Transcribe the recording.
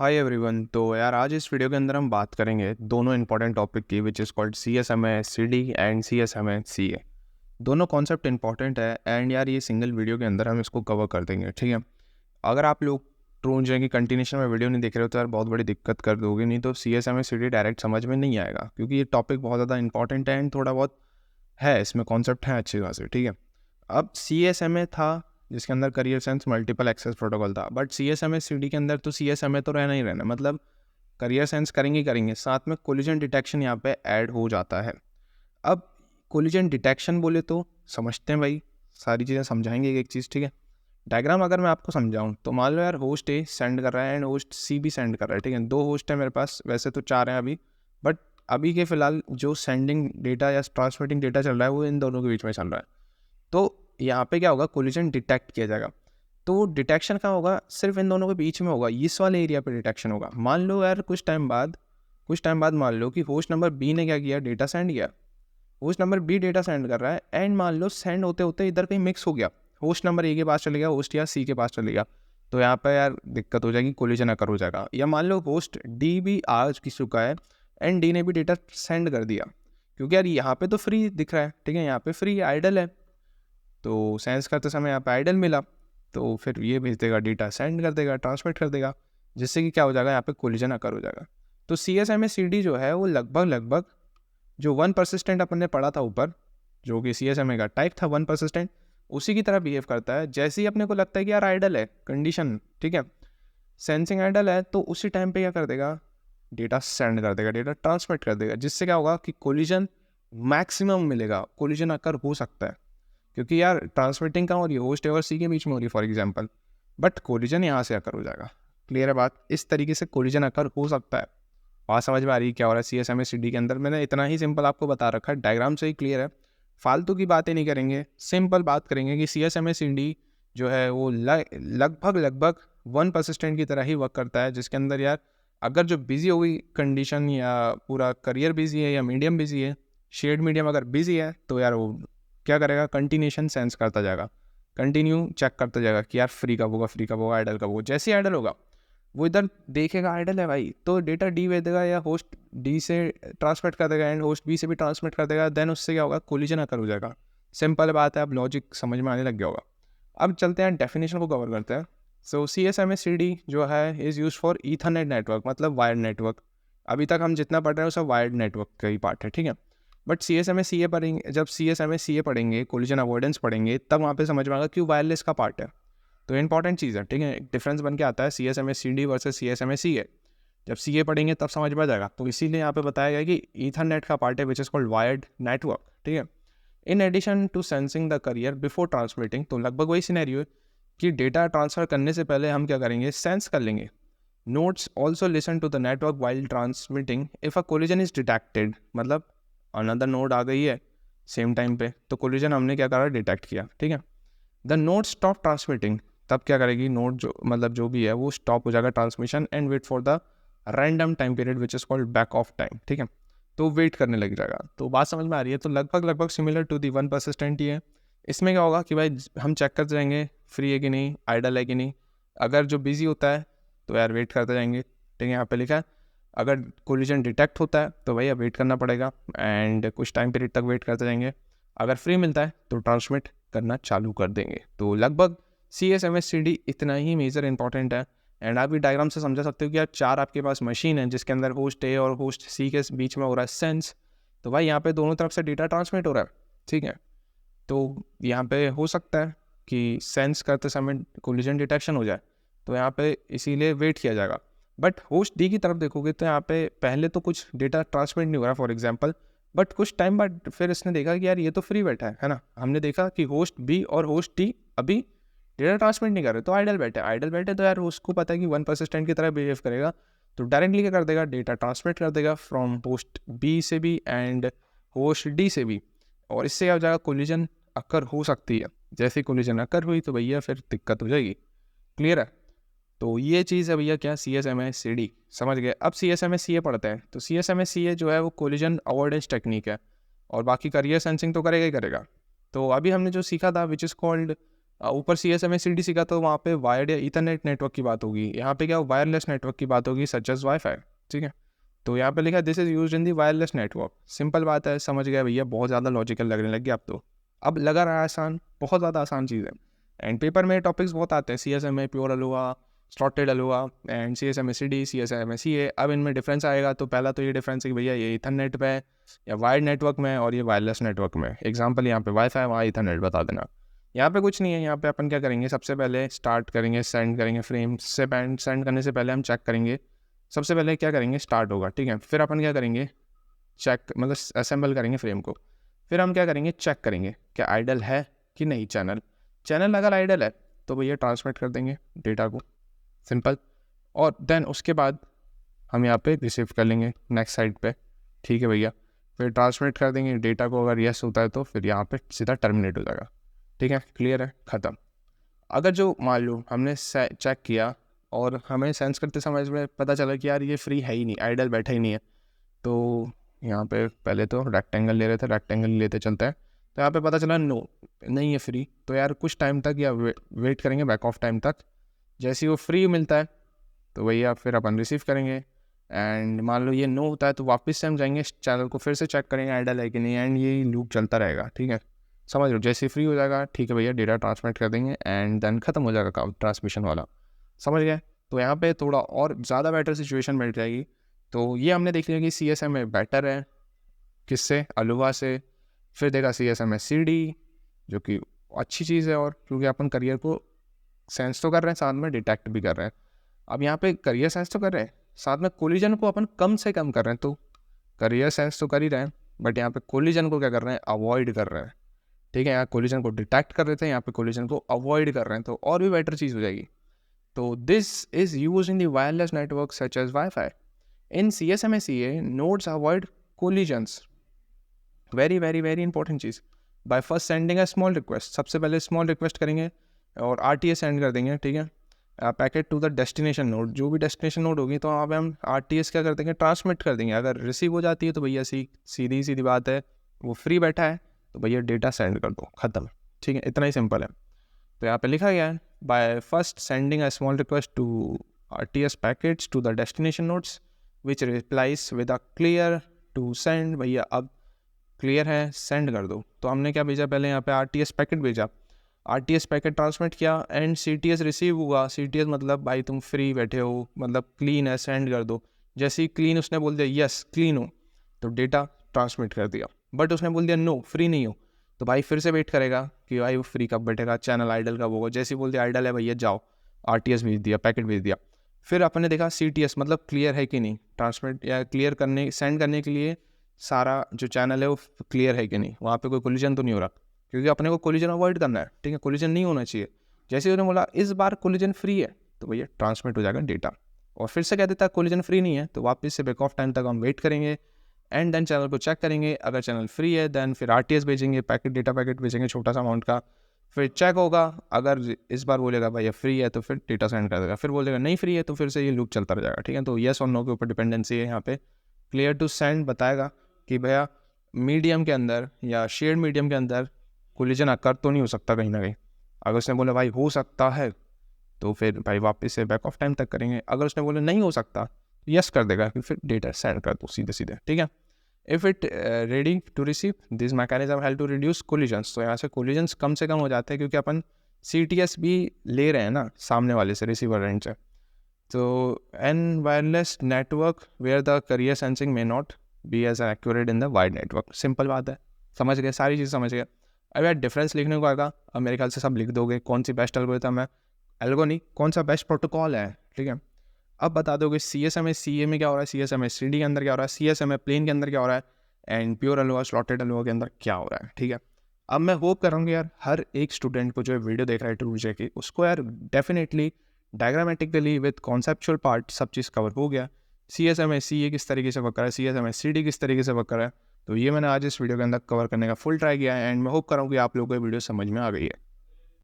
Hi everyone. तो यार आज इस वीडियो के अंदर हम बात करेंगे दोनों इंपॉर्टेंट टॉपिक की which is called C S M A C D and C S M A C A. दोनों कॉन्सेप्ट इंपॉर्टेंट है एंड यार ये सिंगल वीडियो के अंदर हम इसको कवर कर देंगे, ठीक है। अगर आप लोग ट्रोन जाएंगे कंटिन्यूशन में वीडियो नहीं देख रहे हो तो यार बहुत बड़ी दिक्कत कर दोगे, नहीं तो C S M A C D direct समझ में नहीं आएगा क्योंकि ये टॉपिक बहुत ज़्यादा इंपॉर्टेंट है एंड थोड़ा बहुत है इसमें कॉन्सेप्ट है अच्छी खासी, ठीक है। अब सी एस एम ए था जिसके अंदर carrier sense multiple access protocol था, but C S M A C D के अंदर तो सी एस एम ए तो रहना ही रहना, मतलब करियर सेंस करेंगे साथ में कोलिजन डिटेक्शन यहाँ पे ऐड हो जाता है। अब कोलिजन डिटेक्शन बोले तो समझते हैं भाई, सारी चीज़ें समझाएंगे एक चीज़, ठीक है। डायग्राम अगर मैं आपको समझाऊं तो मान लो यार होस्ट ए सेंड कर रहा है एंड होस्ट सी भी सेंड कर रहा है, ठीक है। दो होस्ट है मेरे पास, वैसे तो चार हैं अभी, बट अभी के फिलहाल जो सेंडिंग डेटा या ट्रांसमिटिंग डेटा चल रहा है वो इन दोनों के बीच में चल रहा है। तो यहाँ पे क्या होगा, कोलिजन डिटेक्ट किया जाएगा। तो डिटेक्शन कहाँ होगा, सिर्फ इन दोनों के बीच में होगा, इस वाले एरिया पे डिटेक्शन होगा। मान लो यार कुछ टाइम बाद मान लो कि होस्ट नंबर बी ने क्या किया, डेटा सेंड किया। Host number B data send कर रहा है एंड मान लो सेंड होते होते इधर कहीं मिक्स हो गया, होस्ट नंबर ए के पास चले गया, होस्ट या सी के पास चले गया, तो यहाँ पर यार दिक्कत हो जाएगी, कोलिजन अकर हो जाएगा। या मान लो होस्ट डी भी आ चुका है एंड डी ने भी डेटा सेंड कर दिया, क्योंकि यार यहाँ पे तो फ्री दिख रहा है, ठीक है, यहाँ पे फ्री आइडल है, तो सेंस करते समय यहाँ पे आइडल मिला, तो फिर ये भेज देगा, डेटा सेंड कर देगा, ट्रांसमिट कर देगा, जिससे कि क्या हो जाएगा, यहाँ पे कोलिजन अकर हो जाएगा। तो C S M A C D जो है वो लगभग जो वन परसिस्टेंट अपन ने पढ़ा था ऊपर, जो कि सी एस एम ए का टाइप था वन परसिस्टेंट, उसी की तरह बिहेव करता है। जैसे ही अपने को लगता है कि यार आइडल है कंडीशन, ठीक है, सेंसिंग आइडल है, तो उसी टाइम पे क्या कर देगा, डेटा सेंड कर देगा, डेटा ट्रांसमिट कर देगा, जिससे क्या होगा कि कोलिजन मैक्सिमम मिलेगा। कोलिजन अकर हो सकता है क्योंकि यार ट्रांसमिटिंग का हो रही है, होस्ट ए और सी के बीच में हो रही है फॉर एग्जांपल, बट कोलिजन यहाँ से अकर हो जाएगा। क्लियर है बात, इस तरीके से कोलिजन अकर हो सकता है। बात समझ में आ रही है क्या हो रहा है C S M A C D के अंदर। मैंने इतना ही सिंपल आपको बता रखा है, डायग्राम से ही क्लियर है, फालतू की बातें नहीं करेंगे, सिंपल बात करेंगे कि C S M A C D जो है वो लगभग वन परसिस्टेंट की तरह ही वर्क करता है, जिसके अंदर यार अगर जो बिजी हो गई कंडीशन या पूरा करियर बिजी है या मीडियम बिजी है, शेड मीडियम अगर बिजी है, तो यार वो क्या करेगा, कंटिन्यूशन सेंस करता जाएगा, कंटिन्यू चेक करता जाएगा कि यार फ्री कब होगा, आइडल कब होगा। जैसे ही आइडल होगा वो इधर देखेगा आइडल है भाई, तो डेटा डी भेज देगा या होस्ट डी से ट्रांसमिट कर देगा एंड होस्ट बी से भी ट्रांसमिट कर देगा, देन उससे क्या होगा, कोलिजन अकर हो जाएगा। सिंपल बात है, अब लॉजिक समझ में आने लग गया होगा। अब चलते हैं डेफिनेशन को कवर करते हैं। So C S M A C D जो है is used for ethernet network, मतलब वायर्ड नेटवर्क। अभी तक हम जितना पढ़ रहे हैं वो सब वायर्ड नेटवर्क का ही पार्ट है, ठीक है। But C S M A C A पढ़ेंगे, जब सी S M A C A पढ़ेंगे, कोलिजन अवॉइडेंस पढ़ेंगे, तब वहाँ पे समझ में आएगा कि वायरलेस का पार्ट है। तो इंपॉर्टेंट चीज़ है, ठीक है, एक डिफरेंस बन के आता है C S M A C D versus C S M A C A. जब सी ए पढ़ेंगे तब समझ में आ जाएगा, तो इसीलिए यहाँ पे बताया गया कि ईथरनेट का पार्ट है which is called wired network, ठीक है। In addition to sensing the carrier before transmitting, तो लगभग वही सिनेरियो है कि डेटा ट्रांसफर करने से पहले हम क्या करेंगे, सेंस कर लेंगे। Nodes also listen to the network while transmitting if a collision is detected, मतलब अनदर नोड आ गई है सेम टाइम पे, तो कोलिजन हमने क्या करा, डिटेक्ट किया, ठीक है। द नोट स्टॉप ट्रांसमिटिंग, तब क्या करेगी नोट, जो मतलब जो भी है वो स्टॉप हो जाएगा transmission and wait for the random time period which is called back off time, ठीक है। तो वेट करने लग जाएगा। तो बात समझ में आ रही है, तो लगभग similar to the one persistent ही है। इसमें क्या होगा कि भाई हम चेक करते जाएंगे फ्री है कि नहीं, आइडल है कि नहीं। अगर जो बिजी होता है तो यार वेट करते जाएंगे, ठीक है, यहाँ पे लिखा है। अगर कोलिजन डिटेक्ट होता है तो भैया वेट करना पड़ेगा एंड कुछ टाइम पीरियड तक वेट करते जाएंगे। अगर फ्री मिलता है तो ट्रांसमिट करना चालू कर देंगे। तो लगभग C S M S C D इतना ही मेजर इंपॉर्टेंट है। एंड आप भी डायग्राम से समझा सकते हो कि यार चार आपके पास मशीन है जिसके अंदर होस्ट ए और होस्ट सी के बीच में हो रहा है सेंस, तो भाई यहाँ पे दोनों तरफ से डेटा ट्रांसमिट हो रहा है, ठीक है। तो यहाँ पे हो सकता है कि सेंस करते समय कोलिजन डिटेक्शन हो जाए, तो यहाँ पे इसीलिए वेट किया जाएगा। बट होस्ट डी की तरफ देखोगे तो यहाँ पे पहले तो कुछ डेटा ट्रांसमिट नहीं हो रहा फॉर एग्जांपल, बट कुछ टाइम बाद फिर इसने देखा कि यार ये तो फ्री बैठा है ना। हमने देखा कि होस्ट बी और होस्ट डी अभी डेटा ट्रांसमिट नहीं कर रहे, तो आइडल बैठे तो यार उसको पता है कि वन परसिस्टेंट की तरह बिहेव करेगा, तो डायरेक्टली क्या कर देगा, डेटा ट्रांसमिट कर देगा फ्रॉम होस्ट बी से भी एंड होस्ट डी से भी, और इससे क्या हो जाएगा, कोलिजन अकर हो सकती है। जैसे कोलिजन अकर हुई तो भैया फिर दिक्कत हो जाएगी। क्लियर है, तो ये चीज़ है भैया क्या, C S M A C D समझ गए। अब सी एस एम ए सी ए पढ़ते हैं, तो C S M A C ए जो है वो कोलिजन अवॉइडेंस टेक्निक है, और बाकी करियर सेंसिंग तो करेगा ही करेगा। तो अभी हमने जो सीखा था विच इज़ कॉल्ड ऊपर CSMA CD सीखा तो वहाँ पे वायर्ड या ईथरनेट नेटवर्क की बात होगी, यहाँ पे क्या वायरलेस नेटवर्क की बात होगी सच एज वाईफाई, ठीक है। तो यहाँ पे लिखा this is used in the wireless network. Simple बात है, समझ गया भैया, बहुत ज़्यादा लॉजिकल लगने लग गया अब तो। अब लगा रहा है आसान, बहुत ज़्यादा आसान चीज़ है। एंड पेपर में टॉपिक्स बहुत आते हैं, CSMA, pure Aloha, slotted Aloha and CSMA CD, CSMA CA। अब इनमें डिफरेंस आएगा तो पहला तो ये डिफरेंस है कि भैया ये ईथरनेट पे है या वायर्ड नेटवर्क में और ये वायरलेस नेटवर्क में। एग्जाम्पल यहाँ पे वाईफाई, वहाँ ईथरनेट बता देना। यहाँ पे कुछ नहीं है, यहाँ पे अपन क्या करेंगे, सबसे पहले स्टार्ट करेंगे, सेंड करेंगे फ्रेम से। सेंड करने से पहले हम चेक करेंगे, सबसे पहले क्या करेंगे, स्टार्ट होगा, ठीक है। फिर अपन क्या करेंगे, चेक मतलब असेंबल करेंगे फ्रेम को। फिर हम क्या करेंगे, चेक करेंगे क्या आइडल है कि नहीं चैनल। चैनल अगर आइडल है तो भैया ट्रांसमिट कर देंगे डेटा को, सिंपल। और देन उसके बाद हम यहाँ पे रिसीव कर लेंगे नेक्स्ट साइड पे, ठीक है भैया। फिर ट्रांसमिट कर देंगे डेटा को, अगर यस होता है तो फिर यहाँ पे सीधा टर्मिनेट हो जाएगा, ठीक है, क्लियर है, ख़त्म। अगर जो मान लो हमने चेक किया और हमें सेंस करते समय में पता चला कि यार ये फ्री है ही नहीं, आइडल बैठा ही नहीं है, तो यहाँ पे पहले तो रेक्टेंगल ले रहे थे, रेक्टेंगल लेते चलते हैं, तो यहाँ पे पता चला नो नहीं है फ्री, तो यार कुछ टाइम तक या वेट करेंगे बैक ऑफ टाइम तक। जैसे ही वो फ्री मिलता है तो भैया फिर अपन रिसीव करेंगे। एंड मान लो ये नो होता है तो वापस से हम जाएंगे चैनल को, फिर से चेक करेंगे आइडल है कि नहीं, एंड ये लूप चलता रहेगा, ठीक है, समझ लो। जैसे फ्री हो जाएगा, ठीक है भैया, डेटा ट्रांसमिट कर देंगे एंड देन ख़त्म हो जाएगा काम ट्रांसमिशन वाला, समझ गए। तो यहाँ पे थोड़ा और ज़्यादा बेटर सिचुएशन मिल जाएगी। तो ये हमने देख लिया कि CSMA बेटर है किससे, अलोहा से। फिर देखा CSMA CD जो कि अच्छी चीज़ है, और क्योंकि अपन करियर को सेंस तो कर रहे हैं, साथ में डिटेक्ट भी कर रहे हैं। अब यहाँ पे करियर सेंस तो कर रहे हैं, साथ में कोलिजन को अपन कम से कम कर रहे हैं। तो करियर सेंस तो कर ही रहे हैं, बट यहाँ पे कोलिजन को क्या कर रहे हैं, अवॉइड कर रहे हैं, ठीक है। यहाँ कोलिजन को डिटेक्ट कर रहे थे, यहाँ पे कोलिजन को अवॉइड कर रहे हैं, तो और भी बेटर चीज़ हो जाएगी। तो this is use in the wireless network such as wifi. In CSMA/CA nodes avoid collisions, very very very important चीज़, by first sending a small request. सबसे पहले स्मॉल रिक्वेस्ट करेंगे और RTA सेंड कर देंगे, ठीक है, packet to the destination node. जो भी डेस्टिनेशन नोड होगी तो वहाँ पे हम RTS क्या कर देंगे, ट्रांसमिट कर देंगे। अगर रिसीव हो जाती है तो भैया सीधी सीधी बात है, वो फ्री बैठा है तो भैया डेटा सेंड कर दो, ख़त्म, ठीक है, इतना ही सिंपल है। तो यहाँ पे लिखा गया है by first sending a small request to RTS packets to the destination nodes which replies with a clear to send. भैया अब क्लियर है, सेंड कर दो। तो हमने क्या भेजा, पहले यहाँ पे RTS पैकेट भेजा, RTS पैकेट ट्रांसमिट किया एंड CTS रिसीव हुआ। CTS मतलब भाई तुम फ्री बैठे हो, मतलब क्लीन है, सेंड कर दो। जैसे ही क्लीन उसने बोल दिया यस क्लीन हो, तो डेटा ट्रांसमिट कर दिया। बट उसने बोल दिया नो फ्री नहीं हो, तो भाई फिर से वेट करेगा कि भाई वो फ्री कब बैठेगा, चैनल आइडल कब होगा। जैसे ही बोल दिया आइडल है भैया जाओ, RTS भेज दिया, पैकेट भेज दिया। फिर अपन ने देखा CTS मतलब क्लियर है कि नहीं, ट्रांसमिट या क्लियर करने सेंड करने के लिए सारा जो चैनल है वो क्लियर है कि नहीं, वहाँ पे कोई कोलिजन तो नहीं हो रहा, क्योंकि अपने को कोलिजन अवॉइड करना है, ठीक है, कोलिजन नहीं होना चाहिए। जैसे ही उन्होंने बोला इस बार कोलिजन फ्री है, तो भैया ट्रांसमिट हो जाएगा डेटा। और फिर से कह देता है कोलिजन फ्री नहीं है, तो वापस से बैक ऑफ टाइम तक हम वेट करेंगे एंड देन चैनल को चेक करेंगे। अगर चैनल फ्री है देन फिर RTS भेजेंगे, पैकेट डेटा पैकेट भेजेंगे छोटा सा अमाउंट का, फिर चेक होगा। अगर इस बार बोलेगा भैया फ्री है तो फिर डेटा सेंड कर देगा, फिर बोलेगा नहीं फ्री है तो फिर से ये लूप चलता रह जाएगा, ठीक है। तो येस और नो के ऊपर डिपेंडेंसी है यहाँ पे। क्लियर टू सेंड बताएगा कि भैया मीडियम के अंदर या शेयर्ड मीडियम के अंदर कोलिजन अकर तो नहीं हो सकता कहीं ना कहीं। अगर उसने बोला भाई हो सकता है तो फिर भाई वापस से बैक ऑफ टाइम तक करेंगे। अगर उसने बोला नहीं हो सकता तो यस कर देगा कि फिर डेटा सेंड कर दो सीधे सीधे, ठीक है। If it ready to receive this mechanism help to reduce collisions. तो यहाँ से कोलिजन्स कम से कम हो जाते हैं, क्योंकि अपन CTS भी ले रहे हैं ना सामने वाले से, रिसीवर एंड से। तो an wireless network where the carrier sensing may not be as accurate in the wide network. Simple बात है, समझ गए, सारी चीज़ समझ गए। अब यार डिफरेंस लिखने को आएगा, अब मेरे ख्याल से सब लिख दोगे कौन सी बेस्ट एल्गोरिथम है, एल्गो नहीं, कौन सा बेस्ट प्रोटोकॉल है, ठीक है। अब बता दोगे CSMA/CA में क्या हो रहा है, CSMA/CD के अंदर क्या हो रहा है, CSMA प्लेन के अंदर क्या हो रहा है, and pure Aloha slotted Aloha के अंदर क्या हो रहा है, ठीक है। अब मैं होप कर रहा हूँ यार हर एक स्टूडेंट को जो वीडियो देख रहा है TrueJ की, उसको यार definitely diagrammatically with conceptual part सब चीज़ कवर हो गया। CSMA/CA किस तरीके से वर्क कर रहा है, CSMA/CD किस तरीके से वर्क कर रहा है, तो ये मैंने आज इस वीडियो के अंदर कवर करने का फुल ट्राई किया है एंड मैं होप कर रहा हूँ कि आप लोगों को ये वीडियो समझ में आ गई है।